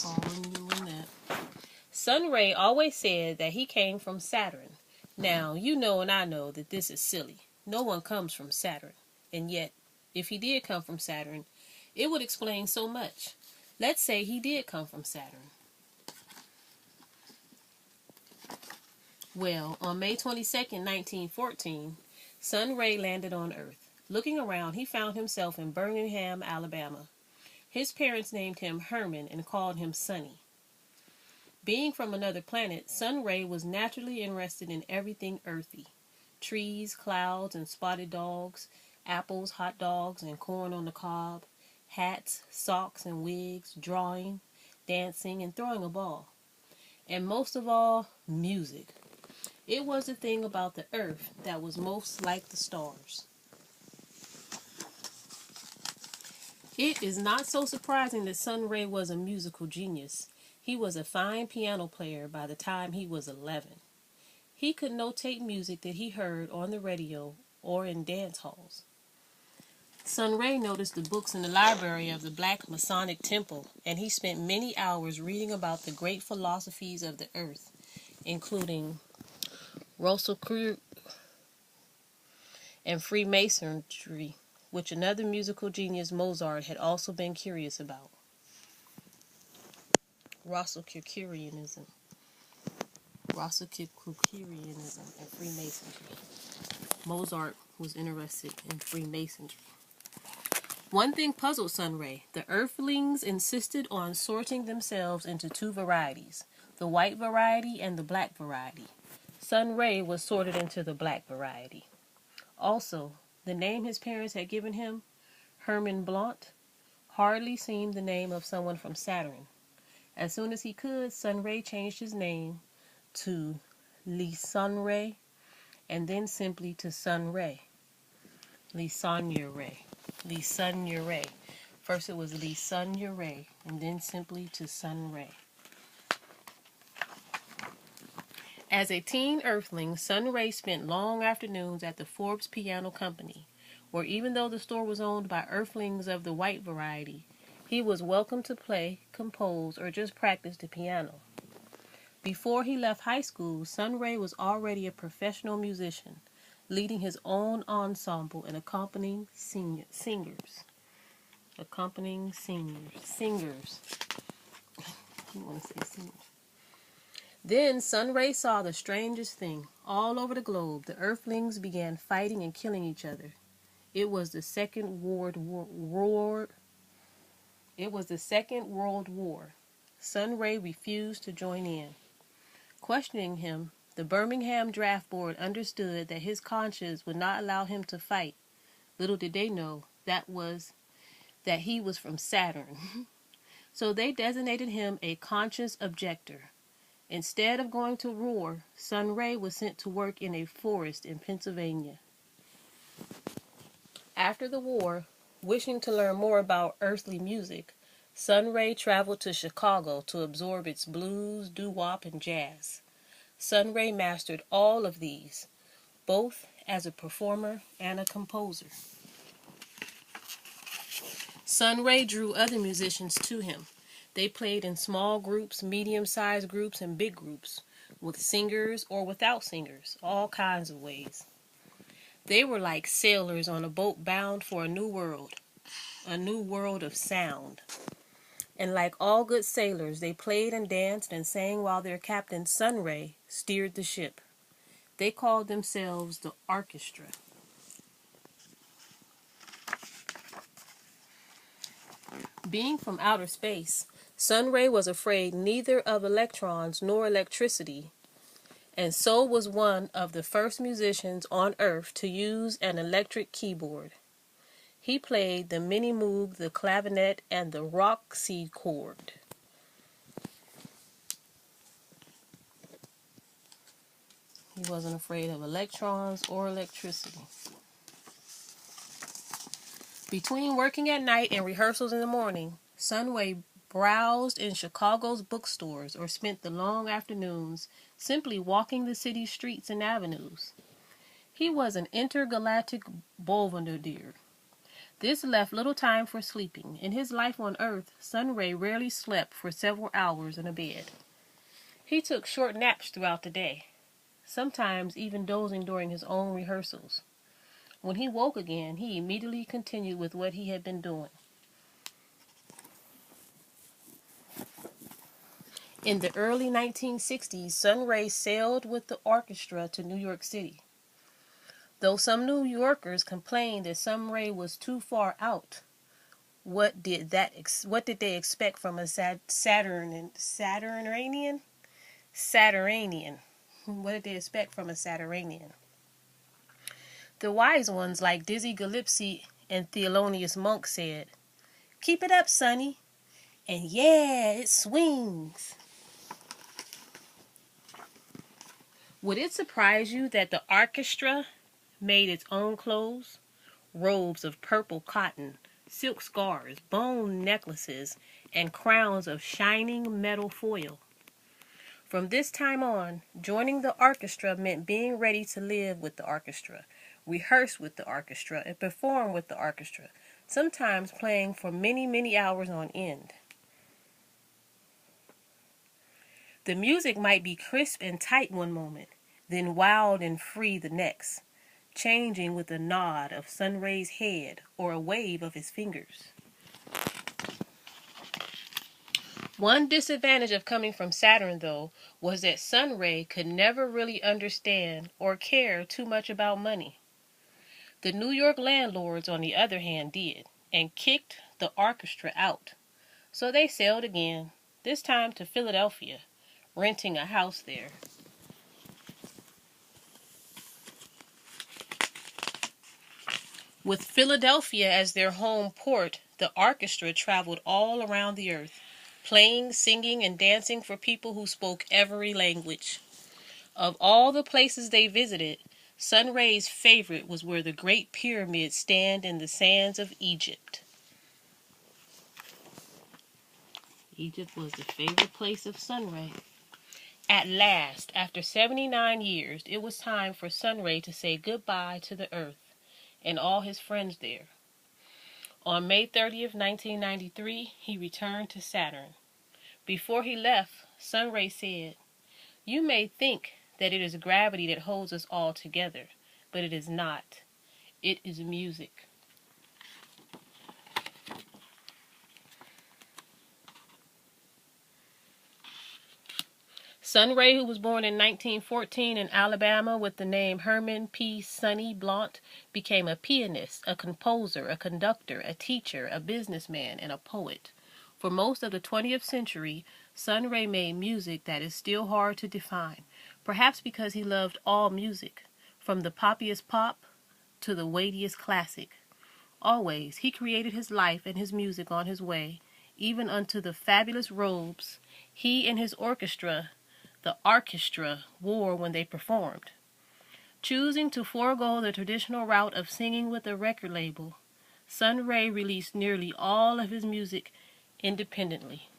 Following you in that. Sunray always said that he came from Saturn. Now, you know and I know that this is silly. No one comes from Saturn. And yet, if he did come from Saturn, it would explain so much. Let's say he did come from Saturn. Well, on May 22nd, 1914, Sunray landed on Earth. Looking around, he found himself in Birmingham, Alabama. His parents named him Herman and called him Sonny. Being from another planet, Sunray was naturally interested in everything earthy. Trees, clouds, and spotted dogs, apples, hot dogs, and corn on the cob, hats, socks, and wigs, drawing, dancing, and throwing a ball. And most of all, music. It was the thing about the earth that was most like the stars. It is not so surprising that Sunray was a musical genius. He was a fine piano player by the time he was 11. He could notate music that he heard on the radio or in dance halls. Sunray noticed the books in the library of the Black Masonic Temple, and he spent many hours reading about the great philosophies of the earth, including Rosicrucian and Freemasonry, which another musical genius, Mozart, had also been curious about. Rosicrucianism and Freemasonry. Mozart was interested in Freemasonry. One thing puzzled Sunray. The Earthlings insisted on sorting themselves into two varieties, the white variety and the black variety. Sunray was sorted into the black variety. Also, the name his parents had given him, Herman Blount, hardly seemed the name of someone from Saturn. As soon as he could, Sunray changed his name to Lee Sunray, and then simply to Sunray. Lee Sunray. First it was Lee Sunray, and then simply to Sunray. As a teen earthling, Sunray spent long afternoons at the Forbes Piano Company, where even though the store was owned by earthlings of the white variety, he was welcome to play, compose, or just practice the piano. Before he left high school, Sunray was already a professional musician, leading his own ensemble and accompanying singers. You want to say singers. Then Sunray saw the strangest thing. All over the globe, the earthlings began fighting and killing each other. It was the Second World War. Sunray refused to join in. Questioning him, the Birmingham Draft Board understood that his conscience would not allow him to fight. Little did they know that he was from Saturn. So they designated him a conscious objector. Instead of going to war, Sunray was sent to work in a forest in Pennsylvania. After the war, wishing to learn more about earthly music, Sunray traveled to Chicago to absorb its blues, doo-wop, and jazz. Sunray mastered all of these, both as a performer and a composer. Sunray drew other musicians to him. They played in small groups, medium-sized groups, and big groups, with singers or without singers, all kinds of ways. They were like sailors on a boat bound for a new world of sound. And like all good sailors, they played and danced and sang while their captain, Sunray, steered the ship. They called themselves the orchestra. Being from outer space, Sunray was afraid neither of electrons nor electricity, and so was one of the first musicians on Earth to use an electric keyboard. He played the mini-moog, the clavinet, and the rock C chord. He wasn't afraid of electrons or electricity. Between working at night and rehearsals in the morning, Sunray browsed in Chicago's bookstores or spent the long afternoons simply walking the city's streets and avenues. He was an intergalactic boulevardier. This left little time for sleeping. In his life on Earth, Sunray rarely slept for several hours in a bed. He took short naps throughout the day, sometimes even dozing during his own rehearsals. When he woke again, he immediately continued with what he had been doing. In the early 1960s, Sunray sailed with the orchestra to New York City. Though some New Yorkers complained that Sunray was too far out, what did they expect from a Saturnanian? Saturnanian. What did they expect from a Saturnanian? The wise ones like Dizzy Gillespie and Thelonious Monk said, "Keep it up, Sonny." And yeah, it swings. Would it surprise you that the orchestra made its own clothes? Robes of purple cotton, silk scarves, bone necklaces, and crowns of shining metal foil. From this time on, joining the orchestra meant being ready to live with the orchestra, rehearse with the orchestra, and perform with the orchestra, sometimes playing for many, many hours on end. The music might be crisp and tight one moment, then wild and free the next, changing with a nod of Sunray's head or a wave of his fingers. One disadvantage of coming from Saturn, though, was that Sunray could never really understand or care too much about money. The New York landlords, on the other hand, did, and kicked the orchestra out. So they sailed again, this time to Philadelphia, renting a house there. With Philadelphia as their home port, the orchestra traveled all around the earth, playing, singing, and dancing for people who spoke every language. Of all the places they visited, Sunray's favorite was where the Great Pyramids stand in the sands of Egypt. Egypt was the favorite place of Sunray. At last, after 79 years, it was time for Sunray to say goodbye to the earth and all his friends there. On May 30th, 1993, he returned to Saturn. Before he left, Sunray said, "You may think that it is gravity that holds us all together, but it is not. It is music." Sunray, who was born in 1914 in Alabama with the name Herman P. Sonny Blount, became a pianist, a composer, a conductor, a teacher, a businessman, and a poet. For most of the 20th century, Sunray made music that is still hard to define, perhaps because he loved all music, from the poppiest pop to the weightiest classic. Always, he created his life and his music on his way, even unto the fabulous robes he and his orchestra, the orchestra, wore when they performed. Choosing to forego the traditional route of singing with a record label, Sunray released nearly all of his music independently.